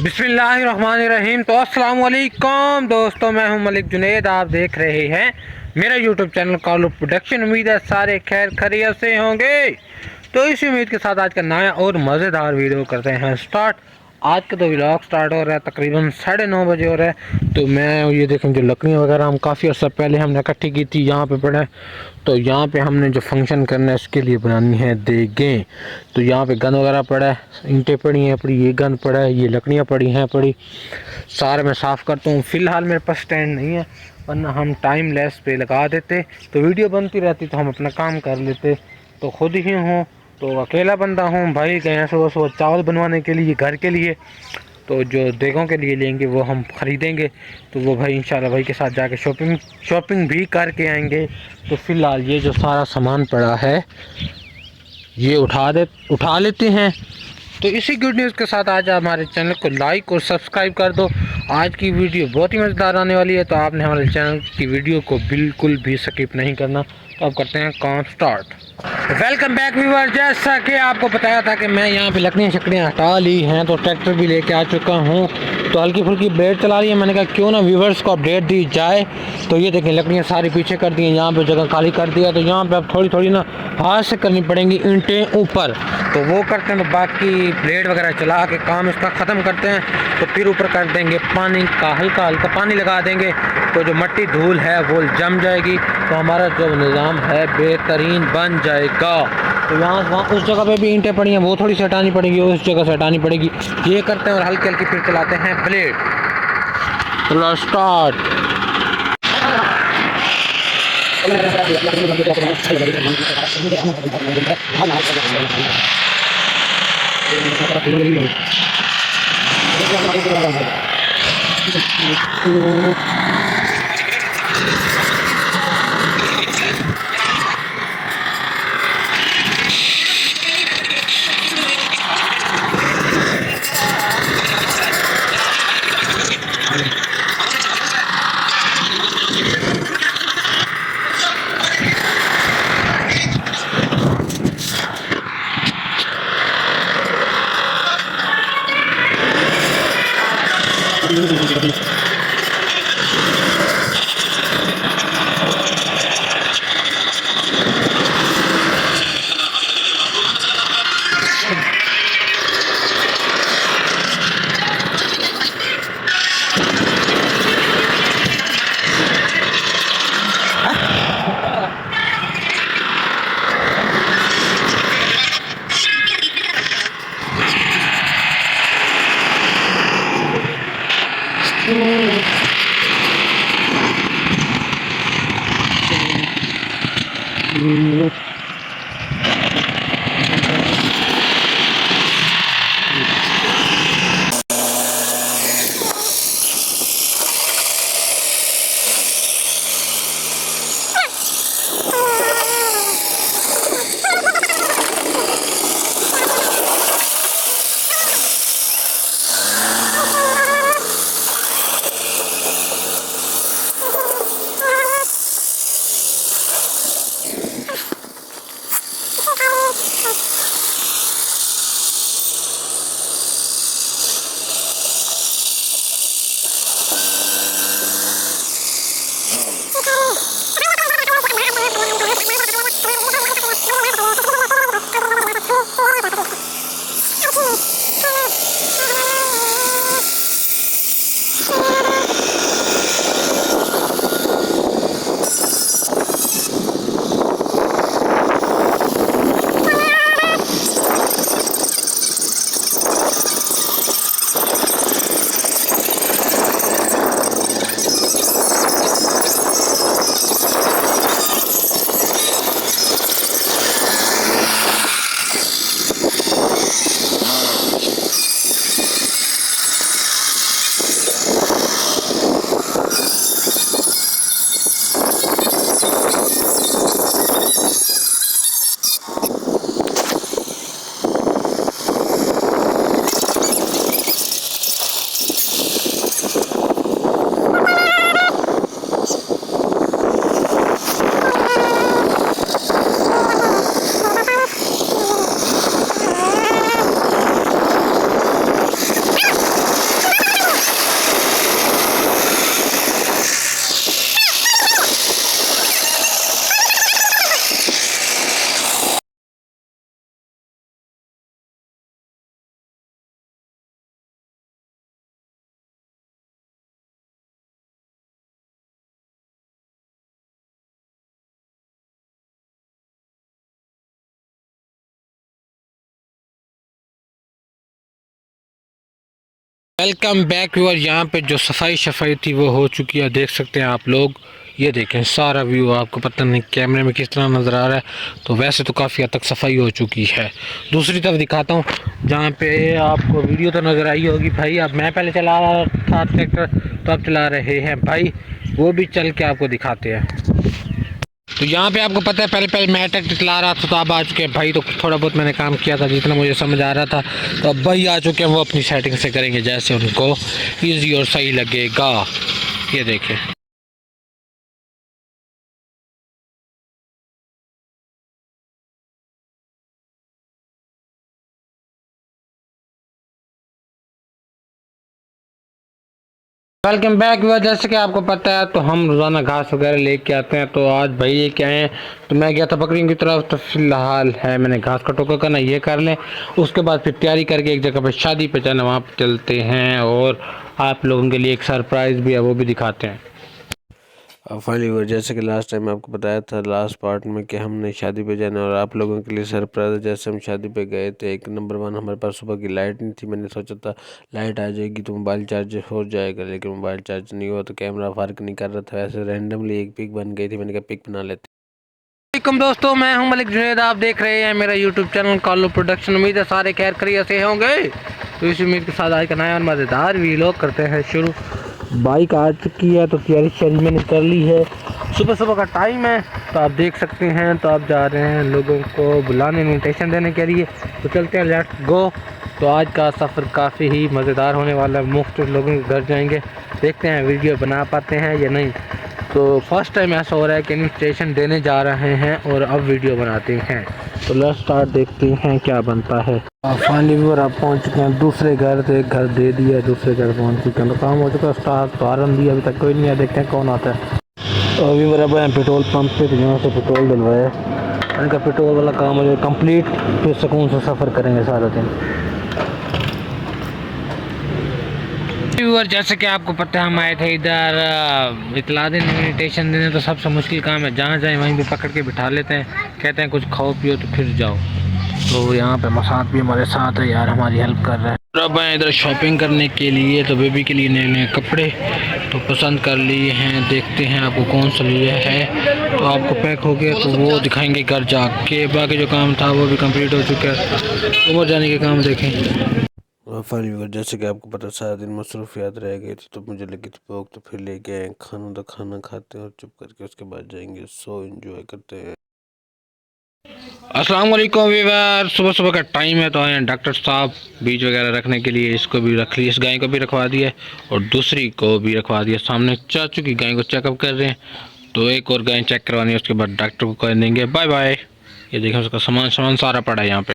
बिस्मिल्लाहिर्रहमानिर्रहीम। तो अस्सलाम वालेकुम दोस्तों, मैं हूं मलिक जुनैद। आप देख रहे हैं मेरा यूट्यूब चैनल कॉल प्रोडक्शन। उम्मीद है सारे खैर खैरियत से होंगे। तो इसी उम्मीद के साथ आज का नया और मज़ेदार वीडियो करते हैं स्टार्ट। आज का तो व्लॉग स्टार्ट हो रहा है तकरीबन 9:30 बजे हो रहा है। तो मैं ये देखें जो लकड़ियाँ वगैरह हम काफ़ी अर्सा पहले हमने इकट्ठी की थी यहाँ पे पड़ा है। तो यहाँ पे हमने जो फंक्शन करना है उसके लिए बनानी है देगें। तो यहाँ पे गन वगैरह पड़ा है, ईंटें पड़ी हैं पड़ी, ये गन पड़ा है, ये लकड़ियाँ पड़ी हैं पड़ी। सारे मैं साफ़ करता हूँ। फ़िलहाल मेरे पास स्टैंड नहीं है, वरना हम टाइम लेस पे लगा देते तो वीडियो बनती रहती तो हम अपना काम कर लेते। तो खुद ही हूँ, तो अकेला बंदा हूँ। भाई गए हैं सुबह सुबह चावल बनवाने के लिए घर के लिए। तो जो देगों के लिए लेंगे वो हम ख़रीदेंगे। तो वो भाई इंशाल्लाह भाई के साथ जाके शॉपिंग भी करके आएंगे। तो फ़िलहाल ये जो सारा सामान पड़ा है ये उठा लेते हैं। तो इसी गुड न्यूज़ के साथ आज हमारे चैनल को लाइक और सब्सक्राइब कर दो। आज की वीडियो बहुत ही मज़ेदार आने वाली है, तो आपने हमारे चैनल की वीडियो को बिल्कुल भी स्किप नहीं करना। तो अब करते हैं काम स्टार्ट। Welcome back viewer. जैसा कि आपको बताया था कि मैं यहाँ पे लकड़ियाँ शकड़ियाँ हटा ली हैं, तो ट्रैक्टर भी लेके आ चुका हूँ। तो हल्की फुल्की ब्लेड चला रही है। मैंने कहा क्यों ना व्यूअर्स को अपडेट दी जाए। तो ये देखें लकड़ियाँ सारी पीछे कर दी हैं, यहाँ पे जगह खाली कर दिया। तो यहाँ पे अब थोड़ी थोड़ी ना हाथ से करनी पड़ेंगी ईंटें ऊपर। तो वो करते हैं, तो बाकी ब्लेड वगैरह चला के काम इसका ख़त्म करते हैं। तो फिर ऊपर कर देंगे पानी का, हल्का हल्का पानी लगा देंगे। तो जो मट्टी धूल है वो जम जाएगी, तो हमारा जो निज़ाम है बेहतरीन बन जाएगा। तो यहाँ वहाँ उस जगह पे भी ईंटें पड़ी हैं, वो थोड़ी सी हटानी पड़ेगी, उस जगह से हटानी पड़ेगी। ये करते हैं और हल्की हल्की फिर चलाते हैं ब्लेड। चलो स्टार्ट। Welcome back viewer. यहाँ पे जो सफाई थी वो हो चुकी है, देख सकते हैं आप लोग। ये देखें सारा व्यू, आपको पता नहीं कैमरे में किस तरह नज़र आ रहा है, तो वैसे तो काफ़ी हद तक सफाई हो चुकी है। दूसरी तरफ दिखाता हूँ, जहाँ पे आपको वीडियो तो नज़र आई होगी भाई। अब मैं पहले चला रहा था ट्रैक्टर, तो अब चला रहे हैं भाई, वो भी चल के आपको दिखाते हैं। तो यहाँ पे आपको पता है पहले मैं ट्रैक्टर चला रहा था, तो अब आ चुके हैं भाई। तो थोड़ा बहुत मैंने काम किया था जितना मुझे समझ आ रहा था, तो अब भाई आ चुके हैं, वो अपनी सेटिंग से करेंगे जैसे उनको ईजी और सही लगेगा। ये देखें, वेलकम बैक। जैसे कि आपको पता है तो हम रोज़ाना घास वगैरह लेके आते हैं, तो आज भाई ये क्या है, तो मैं गया था बकरियों की तरफ। तो फिलहाल है मैंने घास का टोका करना, ये कर लें, उसके बाद फिर तैयारी करके एक जगह पर शादी पे जाना, वहाँ पे चलते हैं और आप लोगों के लिए एक सरप्राइज़ भी है, वो भी दिखाते हैं। फाइनली व्यूअर, जैसे कि लास्ट टाइम आपको बताया था लास्ट पार्ट में कि हमने शादी पे जाना और आप लोगों के लिए सरप्राइज। जैसे हम शादी पे गए थे, एक नंबर वन हमारे पास सुबह की लाइट नहीं थी। मैंने सोचा था लाइट आ जाएगी तो मोबाइल चार्ज हो जाएगा, लेकिन मोबाइल चार्ज नहीं हुआ, तो कैमरा फ़र्क नहीं कर रहा था। ऐसे रैंडमली एक पिक बन गई थी, मैंने कहा पिक बना लेते। वालेकुम दोस्तों, मैं हूं मलिक जुनैद, आप देख रहे हैं मेरा यूट्यूब चैनल कॉलो प्रोडक्शन। उम्मीद है सारे खैर खैरियत से होंगे। तो इस उम्मीद के साथ आज का नया और मज़ेदार वीलॉग करते हैं शुरू। बाइक आ चुकी है, तो तैयारी शरी मैंने कर ली है। सुबह का टाइम है, तो आप देख सकते हैं। तो आप जा रहे हैं लोगों को बुलाने, इन्विटेशन देने के लिए, तो चलते हैं, लेट्स गो। तो आज का सफ़र काफ़ी ही मज़ेदार होने वाला है। मुख्तलिफ लोगों के घर जाएंगे, देखते हैं वीडियो बना पाते हैं या नहीं। तो फर्स्ट टाइम ऐसा हो रहा है कि इन्विटेशन देने जा रहे हैं और अब वीडियो बनाते हैं। तो लेट्स स्टार्ट, देखते हैं क्या बनता है। फाइनली व्यूअर, आप पहुंच चुके हैं दूसरे घर। तो एक घर दे दिया, दूसरे घर पहुंच चुके हैं, तो काम हो चुका है स्टार्ट। तो आरन दिया, अभी तक कोई नहीं है, देखते हैं कौन आता है। तो व्यूअर अब हैं पेट्रोल पंप पे, तो यहाँ से पेट्रोल डलवाया, इनका पेट्रोल वाला काम हो जाए कम्प्लीट, फिर सुकून से सफ़र करेंगे सारा दिन। व्यूअर, जैसे कि आपको पता है हम आए थे इधर इतला देने, इन्विटेशन देने। तो सबसे मुश्किल काम है, जहाँ जाए वहीं भी पकड़ के बिठा लेते हैं, कहते हैं कुछ खाओ पियो तो फिर जाओ। तो यहाँ पे मसाद भी हमारे साथ है यार, हमारी हेल्प कर रहा है। अब आए इधर शॉपिंग करने के लिए, तो बेबी के लिए नए नए कपड़े तो पसंद कर लिए हैं, देखते हैं आपको कौन सा लिया है। तो आपको पैक हो गया तो वो दिखाएंगे घर जाके। बाकी जो काम था वो भी कंप्लीट हो चुका है, उमर जाने के काम देखें। फाइनली व्यूअर, जैसे कि आपको पता सारा दिन मसरूफियात रह गई थी, तो मुझे लगी थी भूख, तो फिर ले गए खाना। तो खाना खाते हैं और चुप करके उसके बाद जाएंगे सो एंजॉय करते हैं। अस्सलाम वालेकुम व्यूअर, सुबह का टाइम है, तो आए हैं डॉक्टर साहब बीज वगैरह रखने के लिए। इसको भी रख लिया, इस गाय को भी रखवा दिया है और दूसरी को भी रखवा दिया। सामने चाचू की गाय को चेकअप कर रहे हैं, तो एक और गाय चेक करवानी है, उसके बाद डॉक्टर को कर देंगे बाय बाय। ये देखें, उसका सामान सारा पड़ा है यहाँ पे।